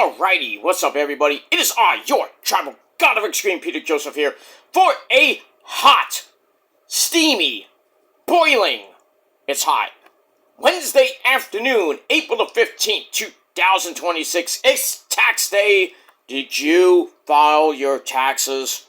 Alrighty, what's up everybody? It is I, your tribal god of extreme, Peter Joseph here, for a hot, steamy, boiling, it's hot, Wednesday afternoon, April the 15th, 2026, it's tax day. Did you file your taxes?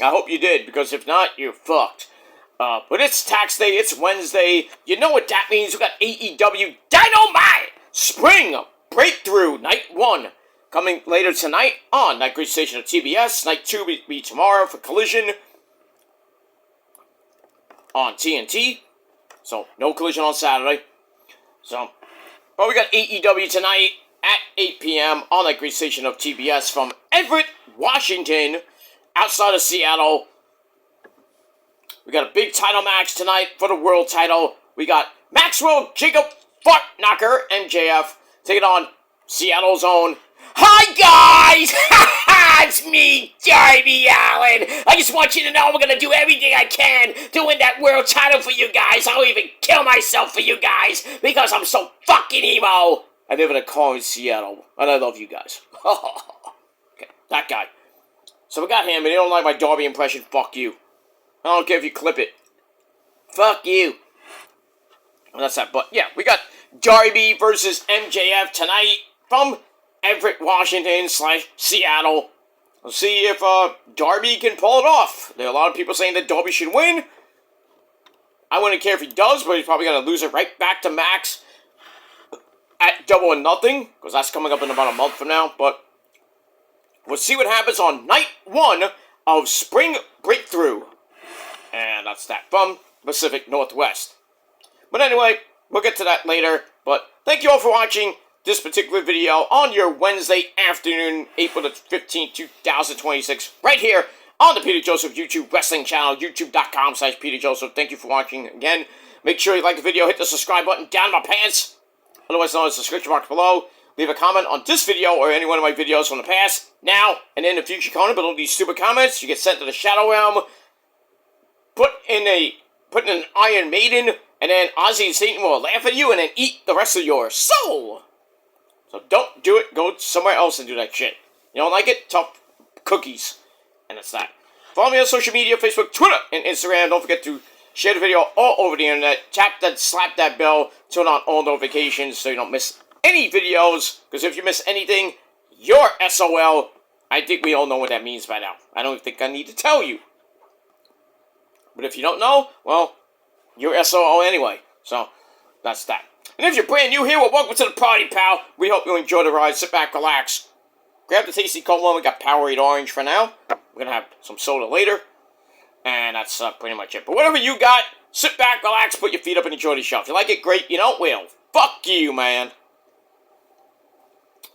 I hope you did, because if not, you're fucked. But it's tax day, it's Wednesday, you know what that means, we got AEW Dynamite Spring Breakthrough Night 1 coming later tonight on that great station of TBS. Night 2 will be tomorrow for Collision on TNT. So, no Collision on Saturday. So, but we got AEW tonight at 8 p.m. on that great station of TBS from Everett, Washington, outside of Seattle. We got a big title match tonight for the world title. We got Maxwell Jacob Fartknocker, MJF, taking on Seattle's own. Hi guys! It's me, Darby Allin. I just want you to know I'm gonna do everything I can to win that world title for you guys. I'll even kill myself for you guys because I'm so fucking emo. I live in a car in Seattle, and I love you guys. Okay, that guy. So we got him, and he don't like my Darby impression. Fuck you. I don't care if you clip it. Fuck you. Well, that's that. But yeah, we got Darby versus MJF tonight from Everett, Washington / Seattle. We'll see if Darby can pull it off. There are a lot of people saying that Darby should win. I wouldn't care if he does, but he's probably going to lose it right back to Max at Double or Nothing, because that's coming up in about a month from now. But we'll see what happens on night 1 of Spring Breakthrough. And that's that from Pacific Northwest. But anyway, we'll get to that later. But thank you all for watching this particular video on your Wednesday afternoon, April the 15th, 2026, right here on the Peter Joseph YouTube Wrestling channel, youtube.com/Peter Joseph. Thank you for watching again. Make sure you like the video, hit the subscribe button down in my pants, otherwise known as the description box below. Leave a comment on this video or any one of my videos from the past, now, and in the future. Comment below these stupid comments. You get sent to the Shadow Realm. Put in an Iron Maiden, and then Ozzy and Satan will laugh at you and then eat the rest of your soul. So don't do it. Go somewhere else and do that shit. You don't like it? Tough cookies. And that's that. Follow me on social media, Facebook, Twitter, and Instagram. Don't forget to share the video all over the internet. Tap that, slap that bell, turn on all notifications so you don't miss any videos. Because if you miss anything, you're SOL. I think we all know what that means by now. I don't think I need to tell you. But if you don't know, well, you're SOL anyway. So, that's that. And if you're brand new here, well, welcome to the party, pal. We hope you enjoy the ride. Sit back, relax. Grab the tasty cold one. We got Powerade Orange for now. We're going to have some soda later. And that's pretty much it. But whatever you got, sit back, relax, put your feet up and enjoy the show. If you like it, great. You don't, well, fuck you, man.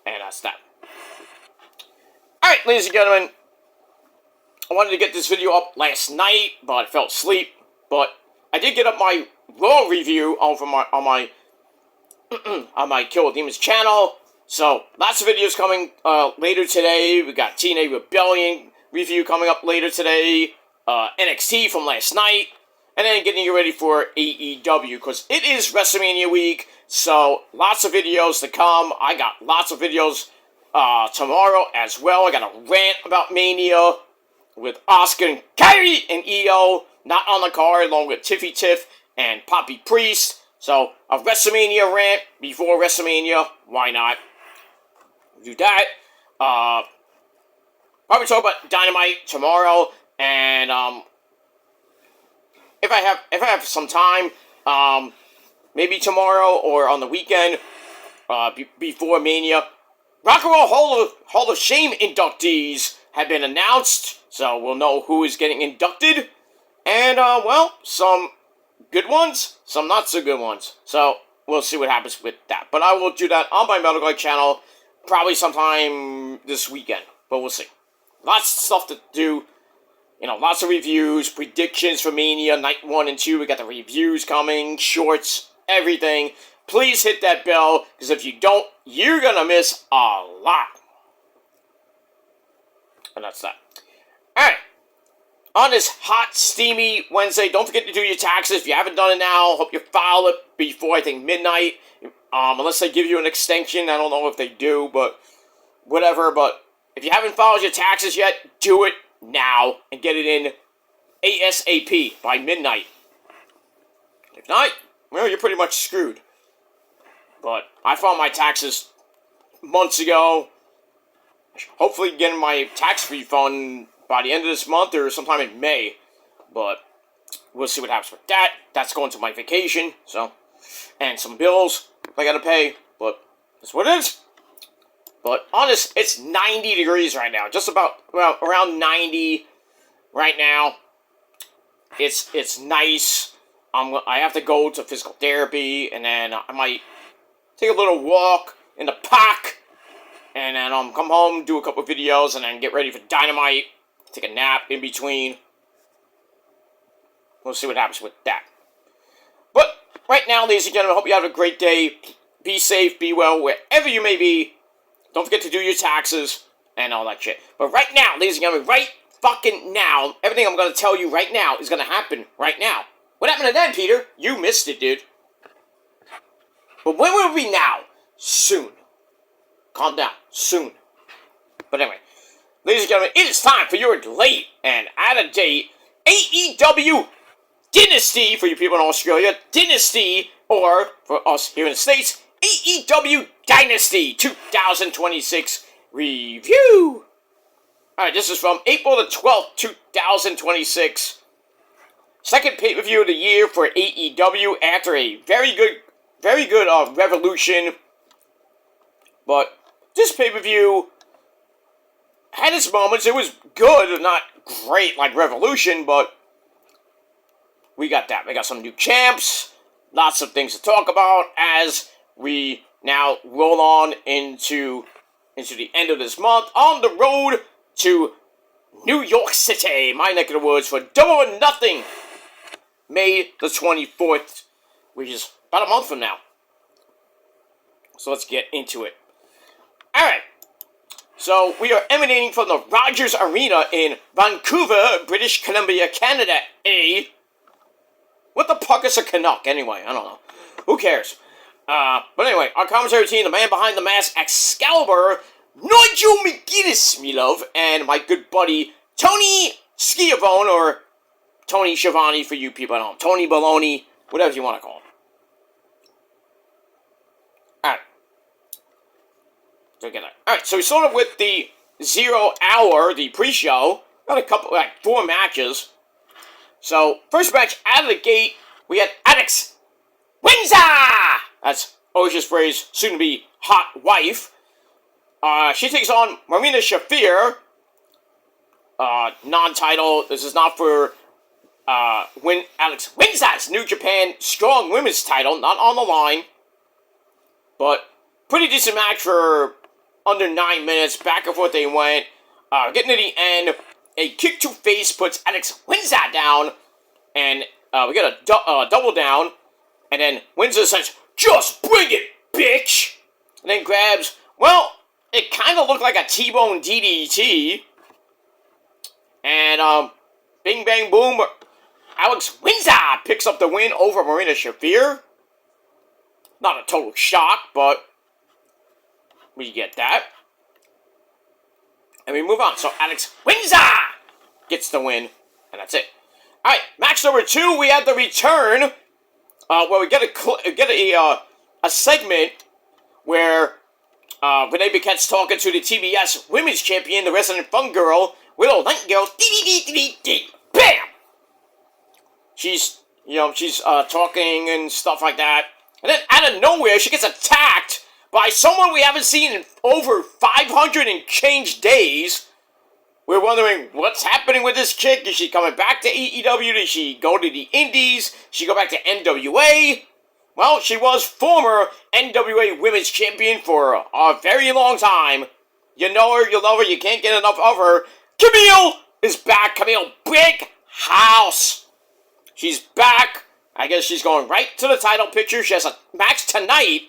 And that's that. Alright, ladies and gentlemen. I wanted to get this video up last night, but I fell asleep. But I did get up my Raw review on my Kill with Demons channel. So, lots of videos coming later today. We got TNA Rebellion review coming up later today. NXT from last night. And then getting you ready for AEW, because it is WrestleMania week. So, lots of videos to come. I got lots of videos tomorrow as well. I got a rant about Mania with Oscar and Kyrie and EO, not on the card, along with Tiffy Tiff and Poppy Priest. So, a WrestleMania rant before WrestleMania. Why not? Do that. Probably talk about Dynamite tomorrow. And, if I have some time, maybe tomorrow or on the weekend, before Mania, Rock and Roll Hall of Shame inductees have been announced. So, we'll know who is getting inducted. And, well, some good ones, some not so good ones. So, we'll see what happens with that. But I will do that on my Metal Guy channel probably sometime this weekend. But we'll see. Lots of stuff to do. You know, lots of reviews, predictions for Mania, Night 1 and 2. We got the reviews coming, shorts, everything. Please hit that bell, because if you don't, you're going to miss a lot. And that's that. Alright. On this hot, steamy Wednesday, don't forget to do your taxes. If you haven't done it now, hope you file it before, I think, midnight. Unless they give you an extension. I don't know if they do, but whatever, but if you haven't filed your taxes yet, do it now and get it in ASAP by midnight. If not, well, you're pretty much screwed. But I filed my taxes months ago. Hopefully getting my tax refund by the end of this month or sometime in May. But we'll see what happens with that. That's going to my vacation, so. And some bills I gotta pay, but that's what it is. But honest, it's 90 degrees right now. Just about, well, around 90 right now. It's nice. I have to go to physical therapy, and then I might take a little walk in the park, and then come home, do a couple videos, and then get ready for Dynamite. Take a nap in between. We'll see what happens with that. But right now, ladies and gentlemen, I hope you have a great day. Be safe, be well, wherever you may be. Don't forget to do your taxes and all that shit. But right now, ladies and gentlemen, right fucking now, everything I'm going to tell you right now is going to happen right now. What happened to then, Peter? You missed it, dude. But when will it be now? Soon. Calm down. Soon. But anyway, ladies and gentlemen, it is time for your late and out-of-date AEW Dynasty, for you people in Australia, Dynasty, or for us here in the States, AEW Dynasty 2026 review. Alright, this is from April the 12th, 2026. Second pay-per-view of the year for AEW after a very good Revolution. But this pay-per-view had its moments. It was good, not great like Revolution, but we got that. We got some new champs, lots of things to talk about as we now roll on into the end of this month on the road to New York City, my neck of the woods, for Double or Nothing, May the 24th, which is about a month from now. So let's get into it. Alright, so we are emanating from the Rogers Arena in Vancouver, British Columbia, Canada, What the fuck is a Canuck, anyway? I don't know. Who cares? But anyway, our commentary team, the man behind the mask, Excalibur, Nigel McGuinness, me love, and my good buddy, Tony Schiavone, or Tony Schiavone for you people at home. Tony Baloney, whatever you want to call him. Alright, so we started with the 0 hour, the pre-show. Got a couple, 4 matches. So, first match out of the gate, we had Alex Windsor! That's Osha's phrase, soon-to-be hot wife. She takes on Marina Shafir. Non-title. This is not for Alex Windsor's New Japan Strong Women's title. Not on the line. But pretty decent match for under 9 minutes. Back and forth they went. Getting to the end, a kick to face puts Alex Windsor down. And we get a double down. And then Windsor says, "Just bring it, bitch!" And then grabs, well, it kind of looked like a T-bone DDT. And, bing, bang, boom. Alex Windsor picks up the win over Marina Shafir. Not a total shock, but we get that. And we move on. So Alex Windsor gets the win, and that's it. Alright, match number 2, we had the return, where we get a segment where Renee Paquette's talking to the TBS Women's Champion, the Resident Fun Girl, Willow Nightingale. Bam! She's talking and stuff like that. And then out of nowhere, she gets attacked by someone we haven't seen in over 500 and change days. We're wondering what's happening with this chick. Is she coming back to AEW? Did she go to the Indies? Did she go back to NWA? Well, she was former NWA Women's Champion for a very long time. You know her, you love her, you can't get enough of her. Camille is back. Camille Big House. She's back. I guess she's going right to the title picture. She has a match tonight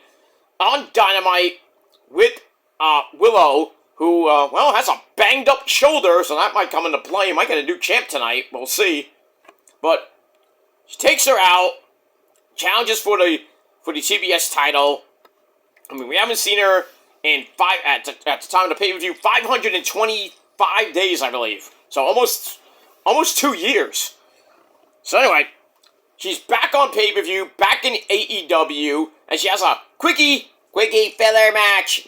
on Dynamite with Willow, who, has a banged-up shoulder, so that might come into play. Might get a new champ tonight. We'll see. But she takes her out, challenges for the TBS title. I mean, we haven't seen her at the time of the pay-per-view, 525 days, I believe. So almost 2 years. So anyway, she's back on pay-per-view, back in AEW, and she has a quickie filler match,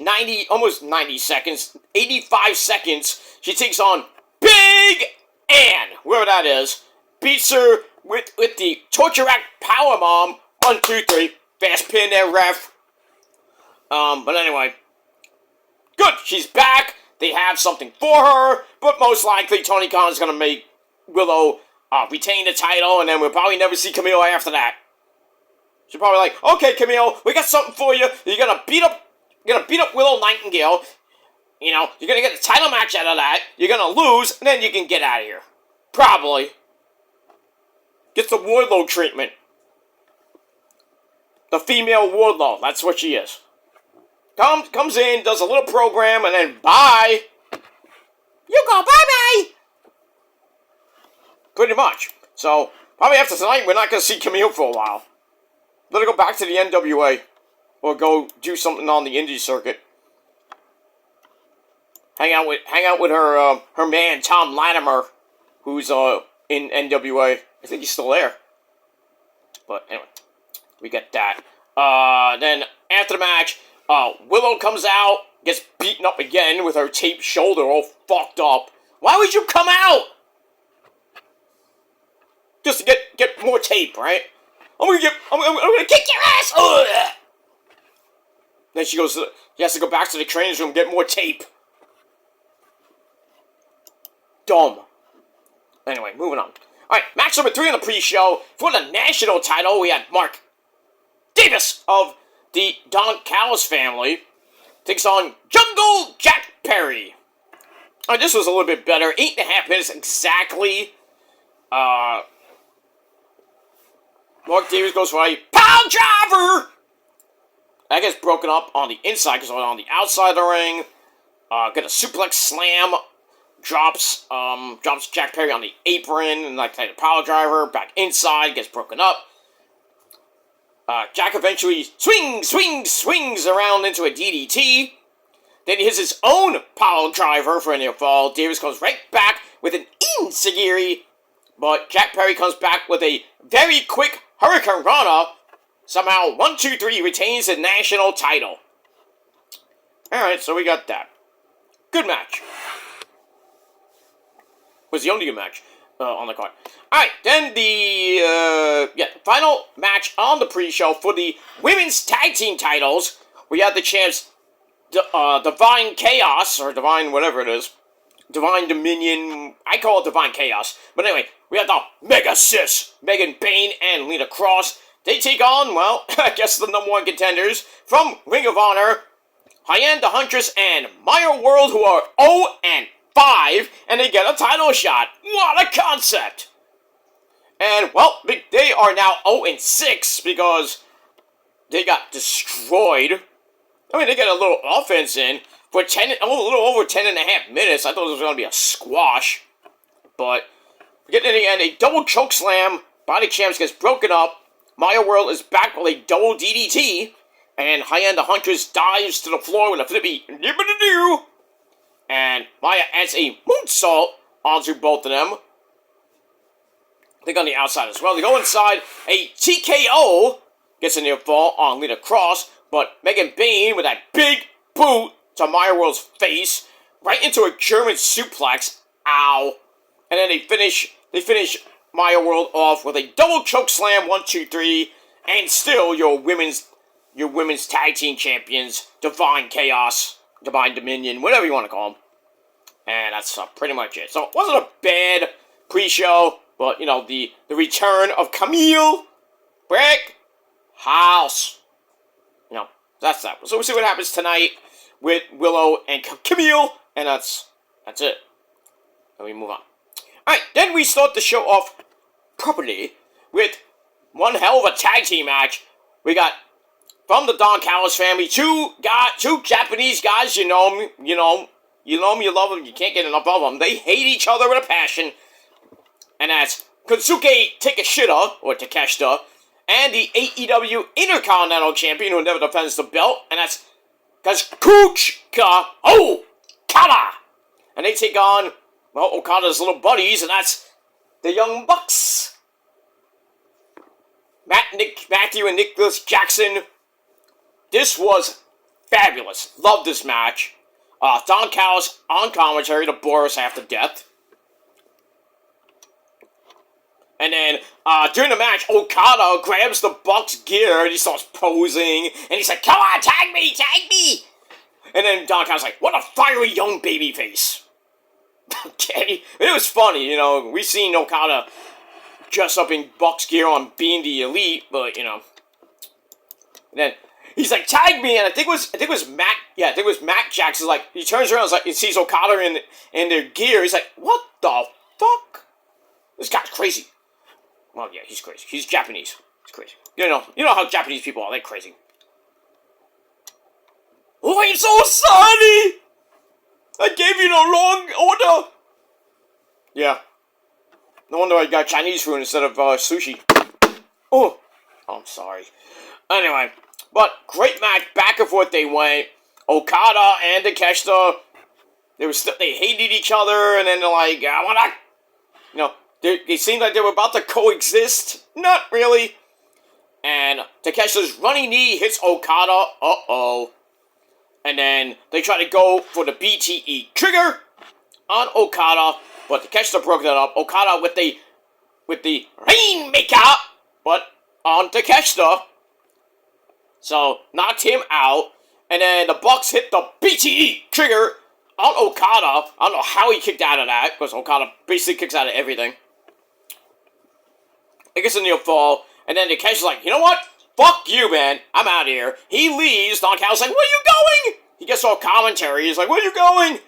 almost 90 seconds, 85 seconds. She takes on Big Ann, whoever that is, beats her with the Torture Rack Powerbomb. 1, 2, 3, fast pin there, ref. But anyway, good, she's back. They have something for her, but most likely Tony Khan's gonna make Willow retain the title, and then we'll probably never see Camille after that. She's probably like, okay, Camille, we got something for you. You're gonna beat up Willow Nightingale. You know, you're gonna get the title match out of that. You're gonna lose, and then you can get out of here. Probably. Gets the Wardlow treatment. The female Wardlow, that's what she is. Comes in, does a little program, and then bye. You go bye-bye. Pretty much. So, probably after tonight, we're not going to see Camille for a while. Let her go back to the NWA. Or go do something on the indie circuit. Hang out with her man, Tom Latimer, who's in NWA. I think he's still there. But anyway, we get that. Then, after the match, Willow comes out, gets beaten up again with her taped shoulder all fucked up. Why would you come out? Just to get more tape, right? I'm gonna kick your ass! Ugh. Then she has to go back to the trainer's room and get more tape. Dumb. Anyway, moving on. Alright, match number 3 on the pre-show. For the national title, we had Mark Davis of the Don Callis family takes on Jungle Jack Perry. This was a little bit better. 8.5 minutes exactly. Mark Davis goes for a power driver. That gets broken up on the inside because on the outside of the ring. Get a suplex slam. Drops Jack Perry on the apron and like the power driver. Back inside, gets broken up. Jack eventually swings around into a DDT. Then he hits his own power driver for a near fall. Davis comes right back with an enziguri, but Jack Perry comes back with a very quick Hurricane Rana. Somehow, 1, 2, 3 retains the national title. Alright, so we got that. Good match. Was the only good match on the card. Alright, then the final match on the pre-show for the women's tag team titles. We had the champs, Divine Chaos, or Divine whatever it is. Divine Dominion, I call it Divine Chaos. But anyway, we had the Mega Sis, Megan Bayne and Lita Cross. They take on, well, I guess the number 1 contenders from Ring of Honor, Hyann the Huntress and Maya World, who are 0-5, and they get a title shot. What a concept! And, well, they are now 0-6 because they got destroyed. I mean, they got a little offense in for a little over 10.5 minutes. I thought it was going to be a squash. But, getting in the end, a double choke slam. Body Champs gets broken up. Maya World is back with a double DDT. And Hyann the Huntress dives to the floor with a flippy nibbity-doo. And Maya adds a moonsault onto both of them. I think on the outside as well. They go inside. A TKO gets a near fall on Lita Cross. But Megan Bayne with that big boot to Maya World's face. Right into a German suplex. Ow. And then they finish Maya World off with a double choke slam. 1, 2, 3. And still your women's tag team champions. Divine Chaos. Divine Dominion. Whatever you want to call them. And that's pretty much it. So it wasn't a bad pre-show. But, you know, the return of Camille Brick House. You know, that's that. So we'll see what happens tonight with Willow and Camille. And that's it. And we move on. Alright, then we start the show off properly with one hell of a tag team match. We got, from the Don Callis family, two Japanese guys, you know them, you love them, you can't get enough of them. They hate each other with a passion. And that's Kosuke Takeshita, and the AEW Intercontinental Champion who never defends the belt, and that's Kazuchika Okada. And they take on, well, Okada's little buddies, and that's the Young Bucks. Matthew and Nicholas Jackson. This was fabulous. Love this match. Don Callis on commentary to bore us half to death. And then, during the match, Okada grabs the Bucks gear and he starts posing. And he's like, come on, tag me, tag me! And then Don Callis like, what a fiery young baby face. Okay? It was funny, you know. We've seen Okada dress up in Bucks gear on Being the Elite, but, you know. And then, he's like, tag me, and I think it was Matt, yeah, I think it was Matt Jackson, like, he turns around, and sees Okada in their gear, he's like, what the fuck? This guy's crazy. Well, yeah, he's crazy. He's Japanese. He's crazy. You know how Japanese people are. They're crazy. Oh, I'm so sorry! I gave you the wrong order! Yeah. No wonder I got Chinese food instead of sushi. Oh, I'm sorry. Anyway, but great match. Back and forth they went. Okada and Takeshita, they hated each other, and then they're like, I wanna, you know, they seemed like they were about to coexist. Not really. And Takeshita's running knee hits Okada. Uh-oh. And then they try to go for the BTE trigger on Okada, but Takeshita broke that up. Okada with the Rainmaker, but on Takeshita. So, knocked him out. And then the Bucks hit the BTE trigger on Okada. I don't know how he kicked out of that, because Okada basically kicks out of everything. It gets a near fall, and then Takeshi's like, you know what? Fuck you, man. I'm out of here. He leaves. Don Callis like, where you going? He gets all commentary. He's like, where you going?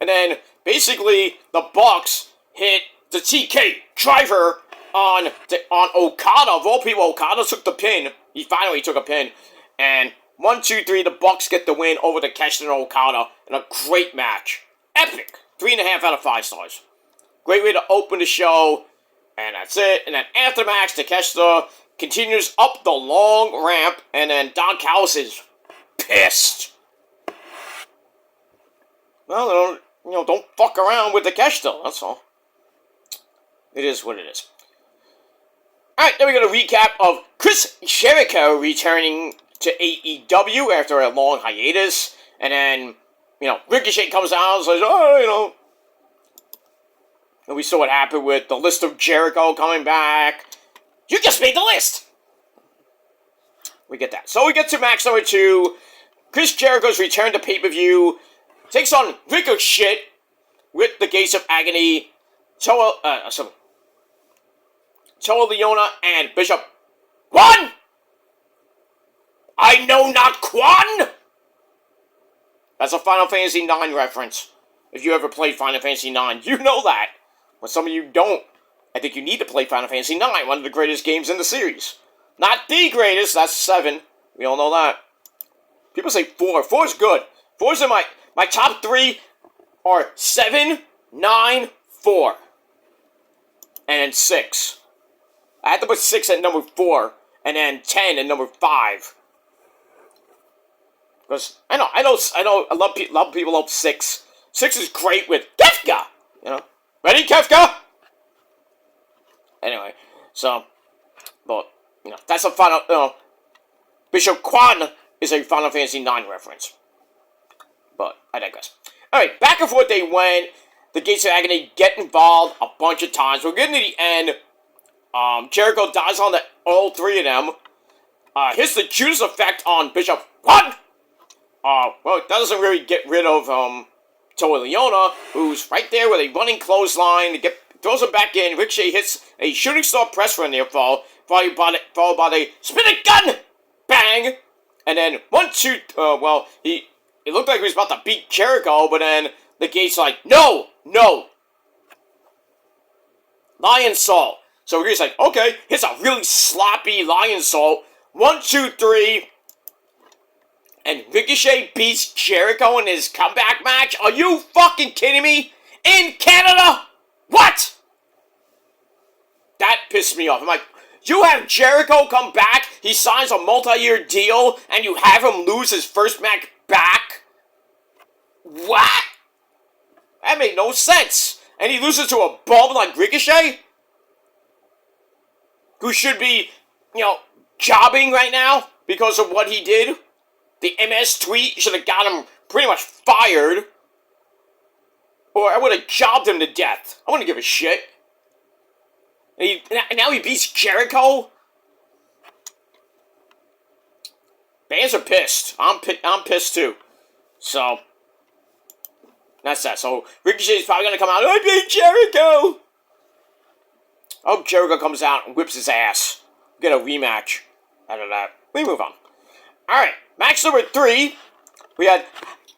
And then, basically, the Bucks hit the TK driver on Okada. Of all people, Okada took the pin. He finally took a pin. And 1, 2, 3, the Bucks get the win over Takeshita and Okada in a great match. Epic. 3.5 out of 5 stars. Great way to open the show. And that's it. And then after the match, Takeshita continues up the long ramp. And then Don Callis is pissed. Well, don't fuck around with Takeshita. That's all. It is what it is. Alright, then we got a recap of Chris Jericho returning to AEW after a long hiatus. And then, Ricochet comes out and says, oh, And we saw what happened with the list of Jericho coming back. You just made the list! We get that. So we get to match number 2. Chris Jericho's return to pay-per-view. Takes on Ricochet with the Gates of Agony. Toa Leona and Bishop Quan! I know not Quan! That's a Final Fantasy IX reference. If you ever played Final Fantasy IX, you know that. But some of you don't. I think you need to play Final Fantasy IX, one of the greatest games in the series. Not the greatest, that's 7. We all know that. People say 4. 4 is good. 4's in my top 3 are 7, 9, 4. And then 6. I had to put 6 at number 4, and then 10 at number 5. Because I know, a lot of people love 6. 6 is great with Kefka, Ready, Kefka? Anyway, so, but, that's a final, Bishop Quan is a Final Fantasy IX reference. But, I digress. Alright, back and forth they went. The Gates of Agony get involved a bunch of times. We're getting to the end. Jericho dies on all 3 of them. Hits the Judas effect on Bishop Quan. Well, that doesn't really get rid of, Toa Leona, who's right there with a running clothesline. Throws him back in. Ricochet hits a shooting star press for a near fall, followed by the spinning gun! Bang! And then 1, 2, it looked like he was about to beat Jericho, but then the Gate's like, no! Lion Salt. So he's like, okay, hits a really sloppy Lion Salt. 1, 2, 3. And Ricochet beats Jericho in his comeback match? Are you fucking kidding me? In Canada? What? That pissed me off. I'm like, you have Jericho come back, he signs a multi-year deal, and you have him lose his first match back? What? That made no sense. And he loses to a bum like Ricochet? Who should be, jobbing right now because of what he did? The MS tweet should have got him pretty much fired. Or I would have jobbed him to death. I wouldn't give a shit. And now he beats Jericho? Fans are pissed. I'm pissed too. So, that's that. So, Ricochet's probably going to come out, I beat Jericho! I hope Jericho comes out and whips his ass. Get a rematch out of that. We move on. Alright, match number 3. We had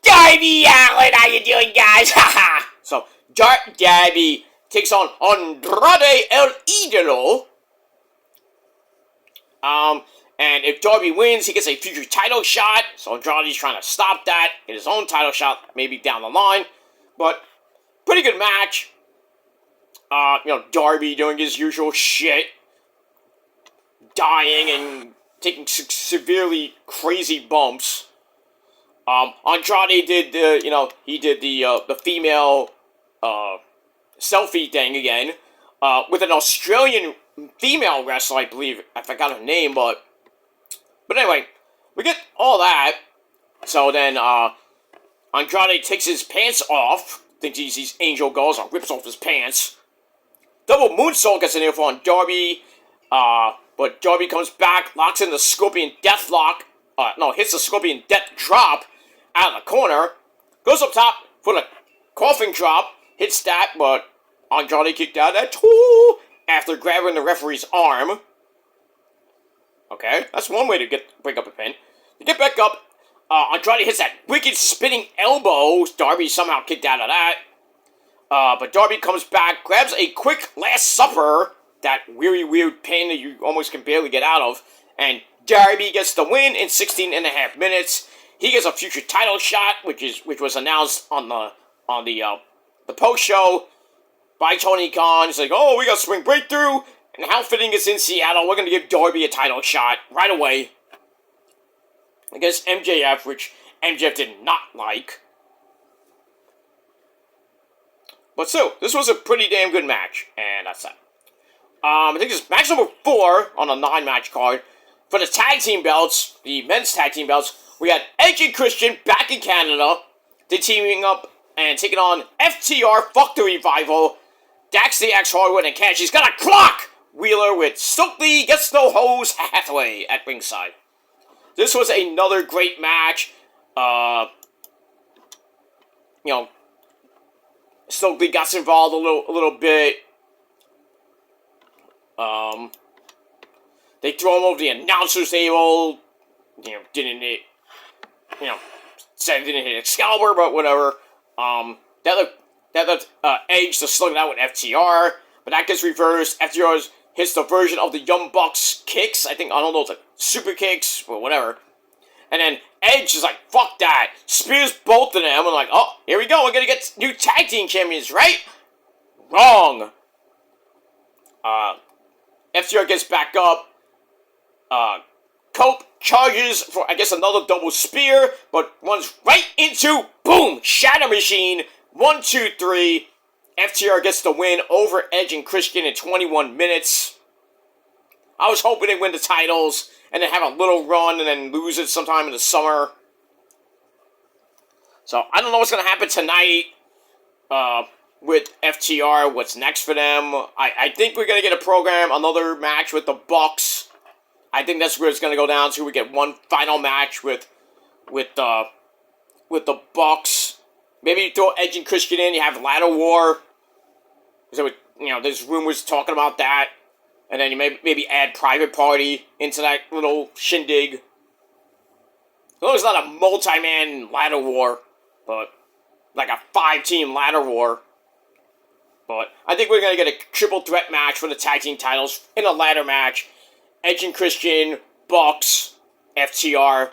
Darby Allin. How you doing, guys? Haha. So, Darby takes on Andrade El Idolo. And if Darby wins, he gets a future title shot. So Andrade's trying to stop that. Get his own title shot, maybe down the line. But, pretty good match. Darby doing his usual shit. Dying and taking severely crazy bumps. Andrade did the female, selfie thing again. With an Australian female wrestler, I believe. I forgot her name, but anyway, we get all that. So then, Andrade takes his pants off. Thinks he sees Angel goes and rips off his pants. Double moonsault gets in there for Darby. But Darby comes back, locks in the Scorpion Death Lock. Hits the Scorpion Death Drop out of the corner. Goes up top for the Coffin Drop. Hits that, but Andrade kicked out that too after grabbing the referee's arm. Okay, that's one way to break up a pin. To get back up, Andrade hits that wicked spinning elbow. Darby somehow kicked out of that. But Darby comes back, grabs a quick Last Supper, that weird pin that you almost can barely get out of, and Darby gets the win in 16.5 minutes. He gets a future title shot, which was announced on the post show by Tony Khan. He's like, oh, we got Spring Breakthrough, and how fitting it's in Seattle. We're going to give Darby a title shot right away against MJF, which MJF did not like. But still, this was a pretty damn good match, and that's that. I think this is match number 4 on a 9-match card. For the tag team belts, the men's tag team belts, we had Edge and Christian back in Canada. They're teaming up and taking on FTR, Fuck the Revival, Dax the X Hardwood, and Cash. He's got a clock! Wheeler with Stokely Gets No Hose Hathaway at ringside. This was another great match. Stokely got involved a little bit. They throw him over the announcer's table. Said it didn't hit Excalibur, but whatever. That left Edge to slug it out with FTR, but that gets reversed. FTR hits the version of the Young Bucks kicks. I don't know, it's like super kicks, or whatever. And then Edge is like, fuck that. Spears both of them. I'm like, oh, here we go. We're going to get new tag team champions, right? Wrong. FTR gets back up. Cope charges for, I guess, another double spear, but runs right into, boom, Shatter Machine. 1, 2, 3. FTR gets the win over Edge and Christian in 21 minutes. I was hoping they'd win the titles and then have a little run and then lose it sometime in the summer. So, I don't know what's going to happen tonight with FTR, what's next for them. I think we're going to get a program, another match with the Bucks. I think that's where it's going to go down to. We get one final match with the Bucks. Maybe throw Edge and Christian in, you have Ladder War. So, there's rumors talking about that. And then you maybe add Private Party into that little shindig. So it's not a multi-man ladder war, but like a 5-team ladder war. But I think we're going to get a triple threat match for the tag team titles in a ladder match. Edge and Christian, Bucks, FTR.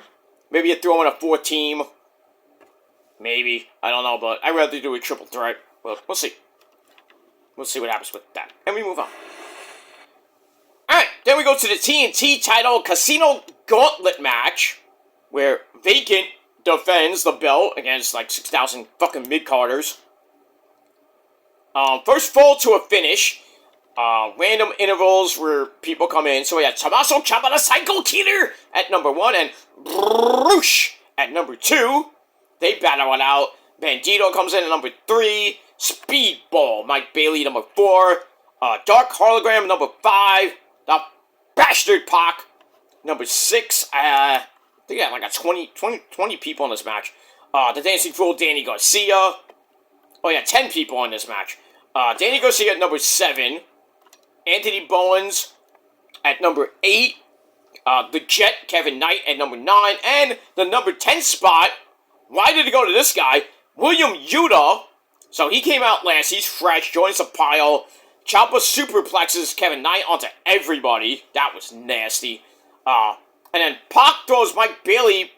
Maybe you throw in a 4th team. Maybe. I don't know, but I'd rather do a triple threat. Well, we'll see. We'll see what happens with that. And we move on. Alright, then we go to the TNT title Casino Gauntlet match, where Vacant defends the belt against like 6,000 fucking mid-carders. First fall to a finish. Random intervals where people come in. So we had Tommaso Ciampa, the Psycho Killer, at number 1, and Bruce at number 2. They battle it out. Bandito comes in at number 3. Speedball, Mike Bailey, number 4. Dark Hologram, number 5. The Bastard Pac, number 6. I think I had like a 20 people in this match. The Dancing Fool, Danny Garcia. Oh yeah, 10 people in this match. Danny Garcia at number 7. Anthony Bowens at number 8. The Jet, Kevin Knight at number 9. And the number 10 spot, why did it go to this guy? William Yuta. So he came out last. He's fresh. Joins the pile. Ciampa superplexes Kevin Knight onto everybody. That was nasty. And then Pac throws Mike Bailey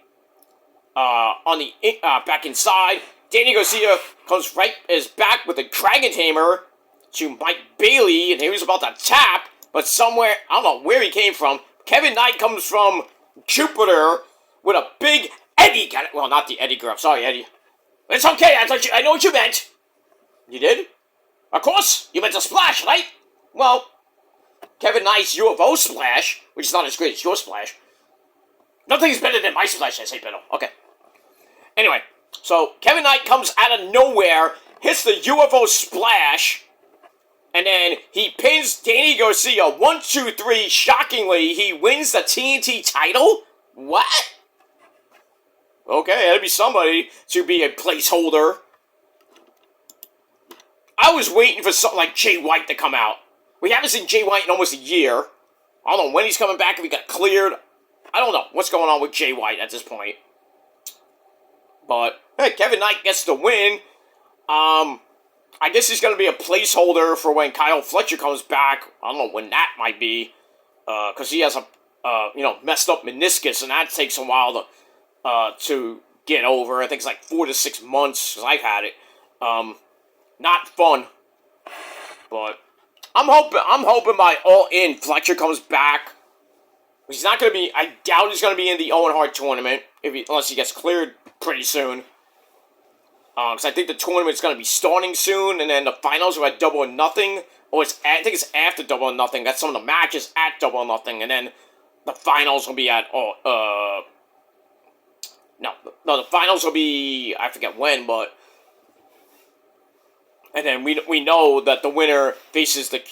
on the back inside. Danny Garcia comes is back with a Dragon Tamer to Mike Bailey, and he was about to tap, but somewhere, I don't know where he came from, Kevin Knight comes from Jupiter with a big Eddie. Well, not the Eddie girl. Sorry, Eddie. It's okay. I know what you meant. You did? Of course. You meant a splash, right? Well, Kevin Knight's UFO splash, which is not as great as your splash. Nothing's better than my splash, I say, Benno. Okay. Anyway, so Kevin Knight comes out of nowhere, hits the UFO splash, and then he pins Danny Garcia 1, 2, 3. Shockingly, he wins the TNT title? What? Okay, that'd be somebody to be a placeholder. I was waiting for something like Jay White to come out. We haven't seen Jay White in almost a year. I don't know when he's coming back, if he got cleared. I don't know what's going on with Jay White at this point. But, hey, Kevin Knight gets the win. I guess he's going to be a placeholder for when Kyle Fletcher comes back. I don't know when that might be. Because he has a, messed up meniscus, and that takes a while to get over. I think it's like 4 to 6 months, because I've had it. Not fun. But I'm hoping by All In, Fletcher comes back. He's not going to be, I doubt he's going to be in the Owen Hart tournament, unless he gets cleared pretty soon. Because I think the tournament's going to be starting soon, and then the finals are at Double or Nothing. Or I think it's after Double or Nothing. That's some of the matches at Double or Nothing, and then the finals will be at, the finals will be, I forget when, but, and then we know that the winner faces the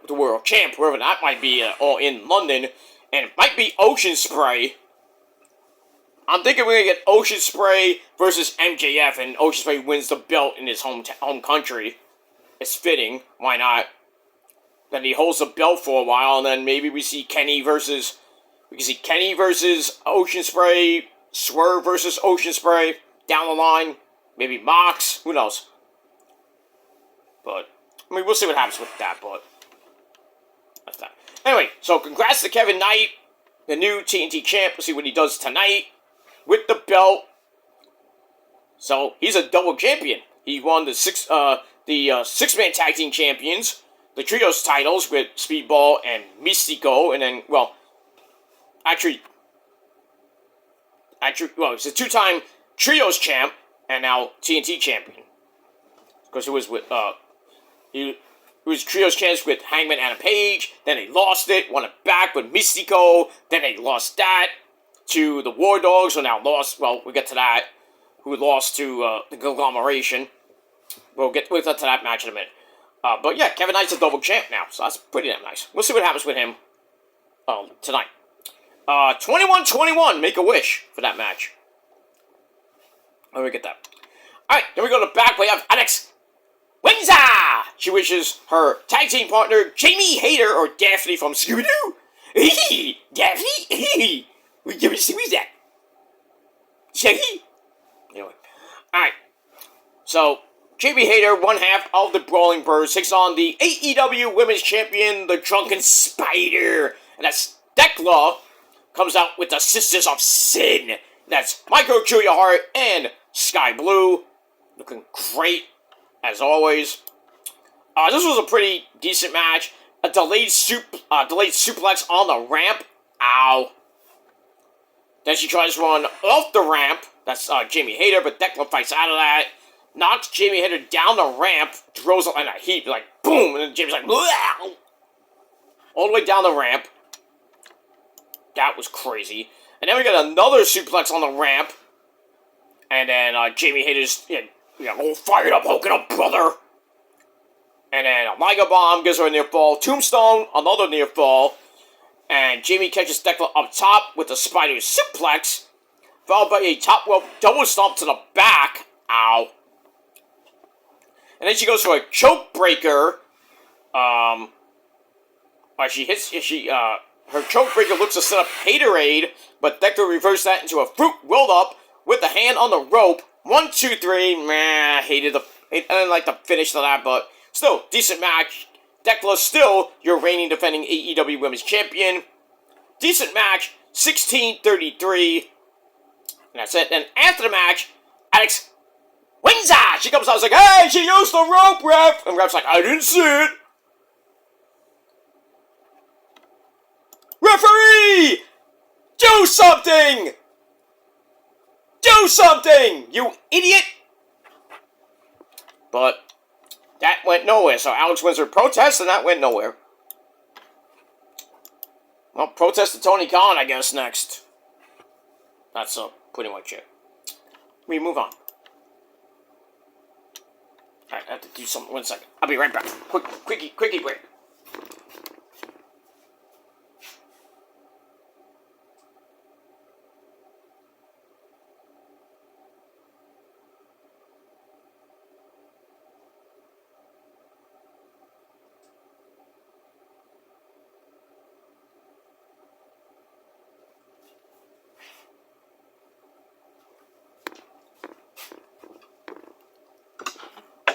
world champ, wherever that might be, or in London, and it might be Ocean Spray. I'm thinking we're going to get Ocean Spray versus MJF, and Ocean Spray wins the belt in his home country. It's fitting. Why not? Then he holds the belt for a while, and then maybe we can see Kenny versus Ocean Spray, Swerve versus Ocean Spray, down the line. Maybe Mox. Who knows? But, I mean, we'll see what happens with that, but that's that. Anyway, so congrats to Kevin Knight, the new TNT champ. We'll see what he does tonight with the belt. So, he's a double champion. He won the six-man tag team champions, the trios titles with Speedball and Mystico, and then, he's a two-time trios champ, and now TNT champion. Because he was with, he was trios champs with Hangman Adam Page, then they lost it, won it back with Mystico, then they lost that to the War Dogs, who now lost, we'll get to that, who lost to the Conglomeration. We'll get to that match in a minute. But yeah, Kevin Knight's a double champ now, so that's pretty damn nice. We'll see what happens with him tonight. 21-21, Make-A-Wish for that match. Let me get that. Alright, then we go to the back. We have Alex Windsor. She wishes her tag team partner, Jamie Hayter, or Daphne from Scooby-Doo. Daphne? Who's that? Shaggy? Anyway. Alright. So, Jamie Hayter, one half of the Brawling Birds, takes on the AEW Women's Champion, the Drunken Spider. And that's Thekla comes out with the Sisters of Sin. That's Micro Julia Hart and Sky Blue. Looking great, as always. This was a pretty decent match. A delayed suplex on the ramp. Ow. Then she tries to run off the ramp That's Jamie Hayter, but Declan fights out of that. Knocks Jamie Hayter down the ramp, throws up in a heap, like, boom, and then Jamie's like, "Bleh!" All the way down the ramp. That was crazy. And then we got another suplex on the ramp. And then Jamie Hayter's all fired up, hulking up, brother. And then a Liger Bomb gives her a near fall. Tombstone, another near fall. And Jamie catches Declan up top with a spider suplex, followed by a top rope double stomp to the back. Ow. And then she goes for a choke breaker. Her choke breaker looks to set up Haterade, but Declan reversed that into a fruit roll up with the hand on the rope. 1, 2, 3. Meh, I didn't like the finish to that, but still, decent match. Declan still your reigning defending AEW Women's Champion. Decent match, 16-33. And that's it. Then after the match, Alex wins that. She comes out and is like, "Hey, she used the rope, ref." And ref's like, "I didn't see it." Referee! Do something! Do something, you idiot! But that went nowhere, so Alex wins her protest, and that went nowhere. Well, protest to Tony Khan, I guess, next. That's pretty much it. We move on. Alright, I have to do something. 1 second. I'll be right back. Quickie break.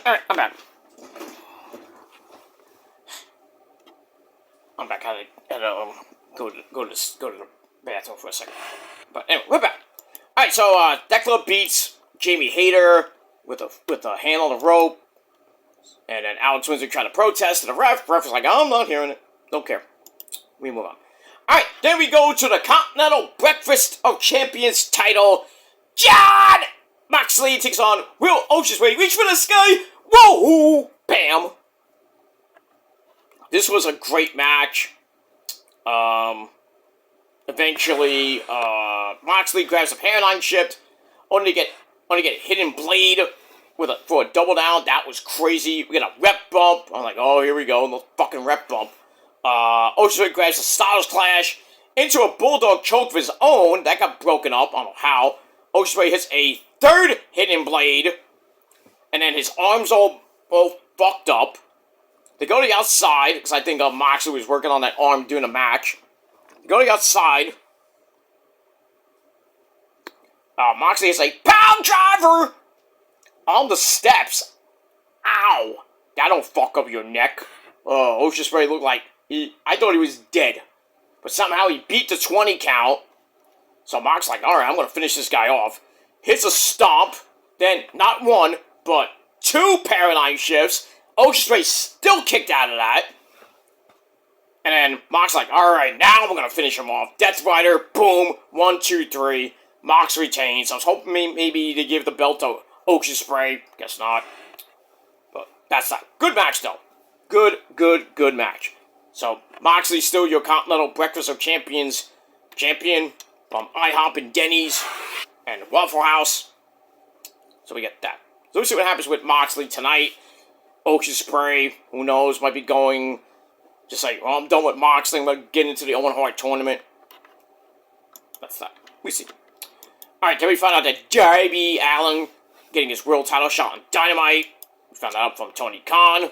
Alright, I'm back. I had to go to the bathroom for a second. But anyway, we're back. Alright, so Declan beats Jamie Hayter with a hand on the rope. And then Alex Windsor tried to protest to the ref. The ref was like, "I'm not hearing it. Don't care." We move on. Alright, then we go to the Continental Breakfast of Champions title. John Moxley takes on Will Ospreay. Reach for the sky. Whoa! Bam! This was a great match. Eventually, Moxley grabs a paradigm shift, only to get hidden blade for a double down. That was crazy. We got a rep bump. I'm like, oh, here we go, the fucking rep bump. Ospreay grabs a Styles Clash into a Bulldog choke of his own. That got broken up. I don't know how. Ospreay hits a third hidden blade, and then his arms all fucked up. They go to the outside, because I think Moxley was working on that arm during the match. They go to the outside. Moxley is a pound driver on the steps. Ow! That don't fuck up your neck. Ospreay looked like I thought he was dead. But somehow he beat the 20 count. So Mox's like, alright, I'm going to finish this guy off. Hits a stomp. Then, not one, but 2 paradigm shifts. Ospreay still kicked out of that. And then Mox's like, alright, now I'm going to finish him off. Death Rider, boom, 1, 2, 3. Mox retains. I was hoping maybe to give the belt to Ospreay. Guess not. But that's not. Good match, though. Good match. So, Moxley's still your Continental Breakfast of Champions champion from IHOP and Denny's and Waffle House. So we get that. So we'll see what happens with Moxley tonight. Ospreay, who knows, might be going just like, well, I'm done with Moxley. I'm going to get into the Owen Hart tournament. That's that. We see. Alright, then we find out that Darby Allin getting his world title shot on Dynamite. We found that out from Tony Khan.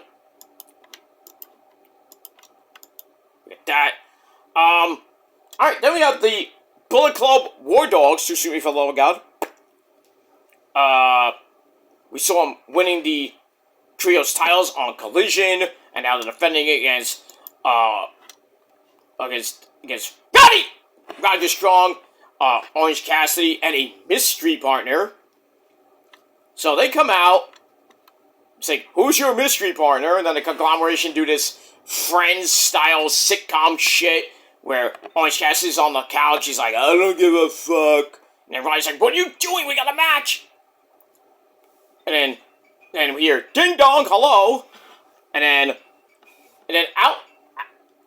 Get that. Alright, then we have the Bullet Club War Dogs, to shoot me for the love of God. We saw them winning the Trios titles on Collision, and now they're defending it against Roger Strong, Orange Cassidy, and a mystery partner. So they come out, say, who's your mystery partner? And then the conglomeration do this Friends-style sitcom shit, where Orange Cassidy's on the couch, he's like, I don't give a fuck. And then Roddy's like, what are you doing? We got a match! And then we hear, ding dong, hello! And then out,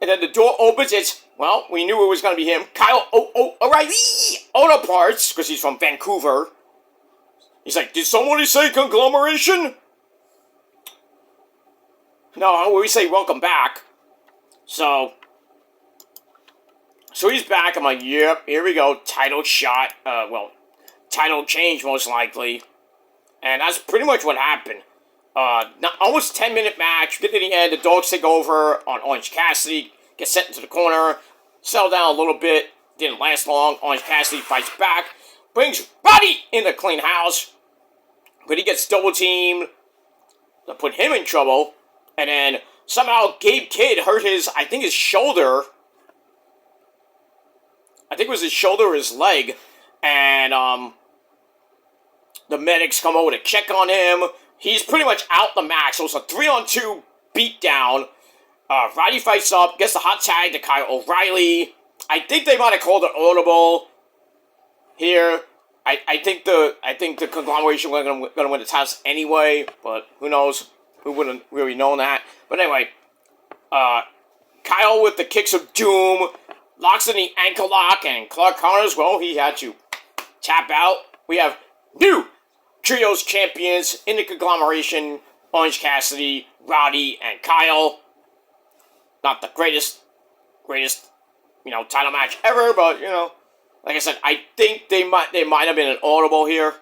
and then the door opens, it's, well, we knew it was going to be him, Kyle O'Reilly! Auto Parts, because he's from Vancouver. He's like, did somebody say conglomeration? No, we say welcome back. So he's back. I'm like, yep, here we go. Title shot. Title change most likely. And that's pretty much what happened. Almost 10-minute match. Get to the end. The Dogs take over on Orange Cassidy. Get sent into the corner. Settle down a little bit. Didn't last long. Orange Cassidy fights back. Brings Roddy in the clean house. But he gets double teamed. To put him in trouble. And then somehow Gabe Kidd hurt his shoulder. I think it was his shoulder or his leg. And the medics come over to check on him. He's pretty much out the match. So it's a 3-on-2 beatdown. Roddy fights up, gets the hot tag to Kyle O'Reilly. I think they might have called it audible here. I think the conglomeration was going to win the titles anyway, but who knows? Who wouldn't really known that? But anyway, Kyle with the kicks of doom, locks in the ankle lock, and Clark Connors, well, he had to tap out. We have new Trios champions in the conglomeration, Orange Cassidy, Roddy, and Kyle. Not the greatest, title match ever, but, like I said, I think they might have been an audible here.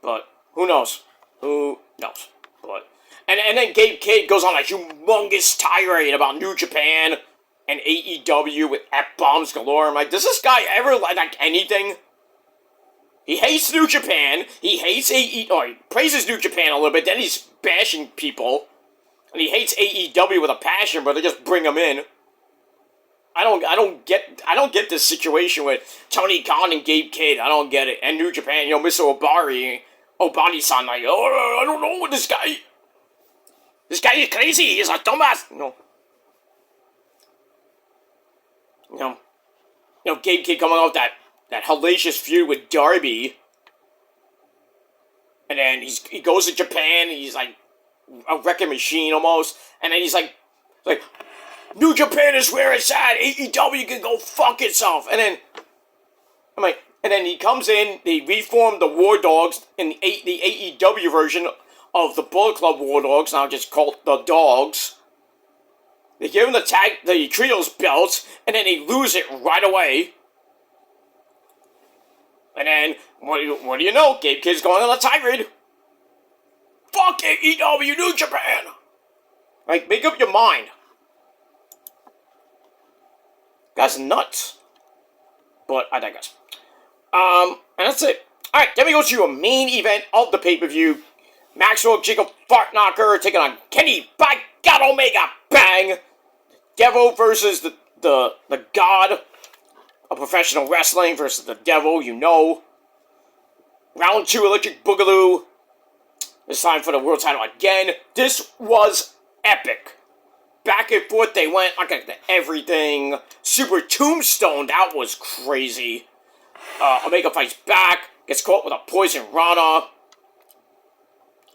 But who knows? Who knows? But and then Gabe Kidd goes on a humongous tirade about New Japan and AEW with F-bombs galore. I'm like, does this guy ever like anything? He hates New Japan. He hates AEW. He praises New Japan a little bit. Then he's bashing people. And he hates AEW with a passion, but they just bring him in. I don't get this situation with Tony Khan and Gabe Kidd. I don't get it. And New Japan, Mr. Obari-san, like, oh, I don't know what this guy is crazy. He's a dumbass. Gabe Kidd coming off that hellacious feud with Darby. And then he goes to Japan, and he's like a wrecking machine almost. And then he's like, New Japan is where it's at. AEW can go fuck itself. And then, and then he comes in, they reform the War Dogs in the AEW version of the Bullet Club War Dogs, now just called the Dogs. They give him the Trios belts, and then they lose it right away. And then, what do you know? Gabe Kidd's going on a tirade. Fuck AEW, New Japan! Like, make up your mind. That's nuts. But I digress. And that's it. Alright, then we go to a main event of the pay-per-view. Maxwell Jacob Fartknocker taking on Kenny by God Omega Bang. Devil versus the god of professional wrestling versus the devil, Round 2 Electric Boogaloo. It's time for the world title again. This was epic. Back and forth they went. I got everything. Super Tombstone, that was crazy. Omega fights back. Gets caught with a Poison Rana.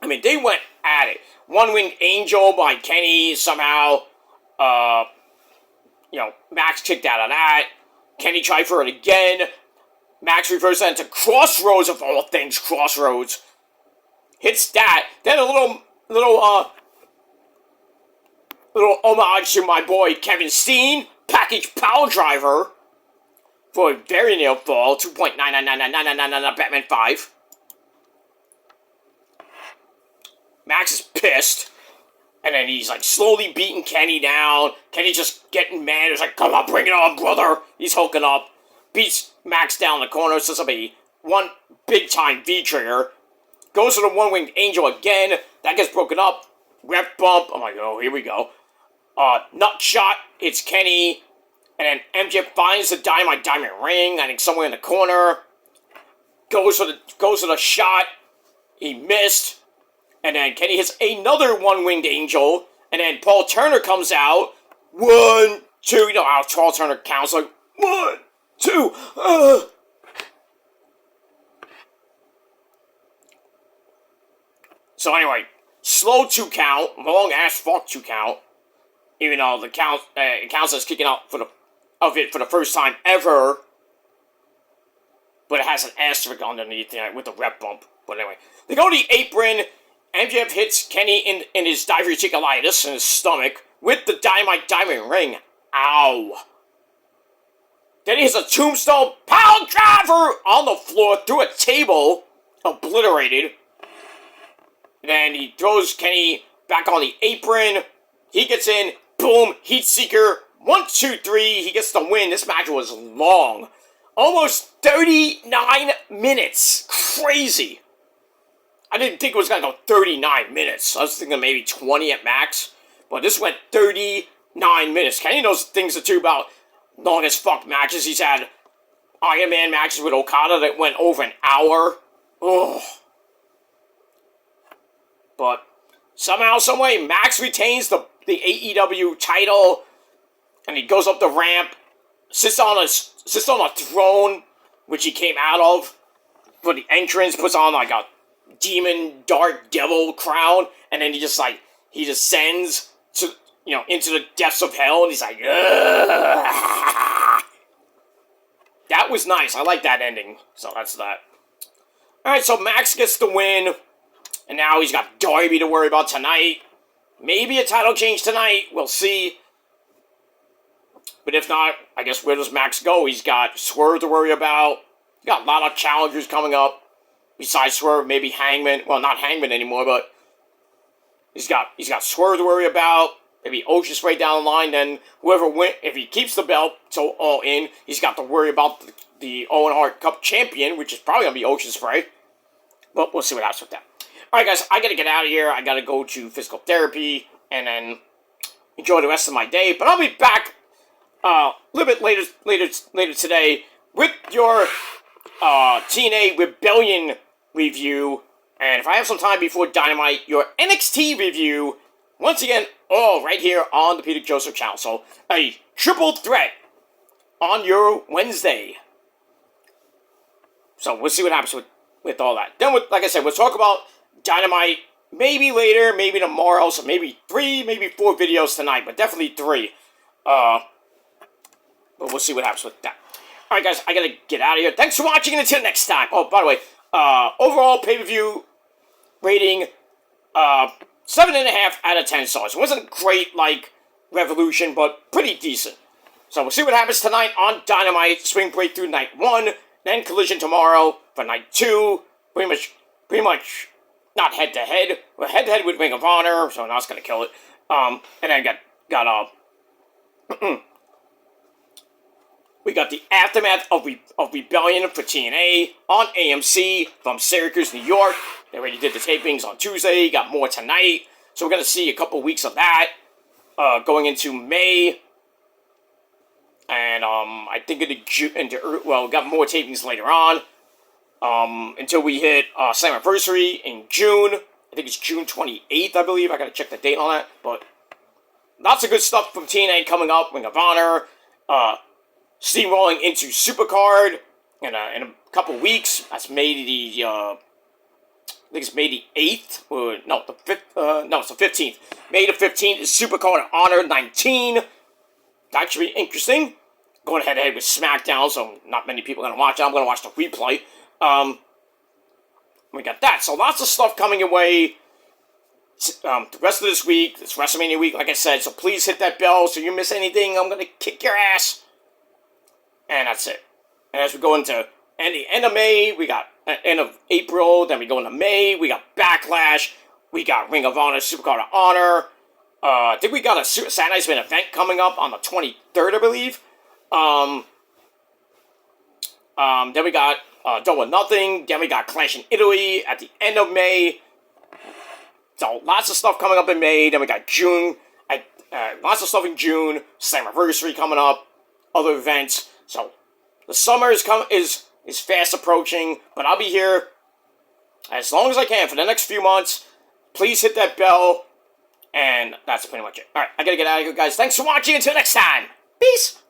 They went at it. One-Winged Angel by Kenny somehow. Max kicked out of that. Kenny tried for it again. Max reversed that into Crossroads of all things. Crossroads. Hits that. Then a little homage to my boy Kevin Steen. Package Power Driver. For a very near fall. 2.9999999 Batman 5. Max is pissed. And then he's slowly beating Kenny down. Kenny's just getting mad. He's like, come on, bring it on, brother. He's hooking up. Beats Max down the corner. Sets up a one big time V-trigger. Goes to the One-Winged Angel again. That gets broken up. Ref bump. I'm like, oh, here we go. Nut shot. It's Kenny. And then MJF finds the Diamond ring. I think somewhere in the corner. Goes to the shot. He missed. And then Kenny hits another One-Winged Angel. And then Paul Turner comes out. 1, 2. How Paul Turner counts. 1, 2. So anyway, slow 2 count, long ass fuck 2 count. Even though the count it counts as kicking out for the first time ever. But it has an asterisk underneath it with the rep bump. But anyway, they go to the apron. MJF hits Kenny in his diverticulitis in his stomach with the Dynamite Diamond Ring. Ow. Then he hits a tombstone power driver on the floor through a table. Obliterated. Then he throws Kenny back on the apron. He gets in. Boom. Heat Seeker. 1, 2, 3. He gets the win. This match was long. Almost 39 minutes. Crazy. I didn't think it was going to go 39 minutes. I was thinking maybe 20 at max. But this went 39 minutes. Kenny knows things too about long as fuck matches. He's had Iron Man matches with Okada that went over an hour. Ugh. But somehow, someway, Max retains the AEW title. And he goes up the ramp. Sits on a throne, which he came out of. For the entrance, puts on like a demon dark devil crown, and then he descends to into the depths of hell, and he's like, ugh. That was nice. I like that ending. So that's that. Alright, so Max gets the win, and now he's got Darby to worry about tonight. Maybe a title change tonight. We'll see. But if not, I guess where does Max go? He's got Swerve to worry about. He's got a lot of challengers coming up. Besides Swerve, maybe Hangman. Well, not Hangman anymore, but he's got Swerve to worry about. Maybe Ocean Spray down the line. Then whoever wins, if he keeps the belt till All In, he's got to worry about the Owen Hart Cup champion, which is probably going to be Ocean Spray. But we'll see what happens with that. Alright guys, I got to get out of here. I got to go to physical therapy and then enjoy the rest of my day. But I'll be back a little bit later today with your TNA Rebellion review, and if I have some time before Dynamite, your NXT review, once again, all right here on the Peter Joseph channel. So, a triple threat on your Wednesday. So, we'll see what happens with all that. Then, like I said, we'll talk about Dynamite maybe later, maybe tomorrow, so maybe 3, maybe 4 videos tonight, but definitely 3. But we'll see what happens with that. Alright guys, I gotta get out of here. Thanks for watching, and until next time. Oh, by the way, overall pay-per-view rating, 7.5 out of 10 stars. It wasn't great like Revolution, but pretty decent. So we'll see what happens tonight on Dynamite. Spring Breakthrough Night 1, then Collision tomorrow for Night 2. Pretty much not head-to-head. We're head-to-head with Ring of Honor, so that's gonna kill it. And then got we got the aftermath of Rebellion for TNA on AMC from Syracuse, New York. They already did the tapings on Tuesday. Got more tonight. So we're going to see a couple weeks of that going into May. And I think we got more tapings later on. Until we hit Slammiversary in June. I think it's June 28th, I believe. I got to check the date on that. But lots of good stuff from TNA coming up. Ring of Honor. Steamrolling into Supercard in a couple weeks. That's May the I think it's May the 8th. Or no, the 5th. No, it's the 15th. May the 15th is Supercard Honor 19. That should be interesting. Going head-to-head with SmackDown, so not many people are going to watch it. I'm going to watch the replay. We got that. So lots of stuff coming your way. The rest of this week, this WrestleMania week, like I said. So please hit that bell so you miss anything. I'm going to kick your ass. And that's it. And as we go into the end of May, we got end of April, then we go into May, we got Backlash, we got Ring of Honor, Supercard of Honor. I think we got a Saturday Night's Main event coming up on the 23rd, I believe. Then we got Double or Nothing. Then we got Clash in Italy at the end of May. So lots of stuff coming up in May. Then we got June. Lots of stuff in June. Slammiversary coming up. Other events. So the summer is fast approaching, but I'll be here as long as I can for the next few months. Please hit that bell, and that's pretty much it. Alright, I gotta get out of here, guys. Thanks for watching. Until next time. Peace!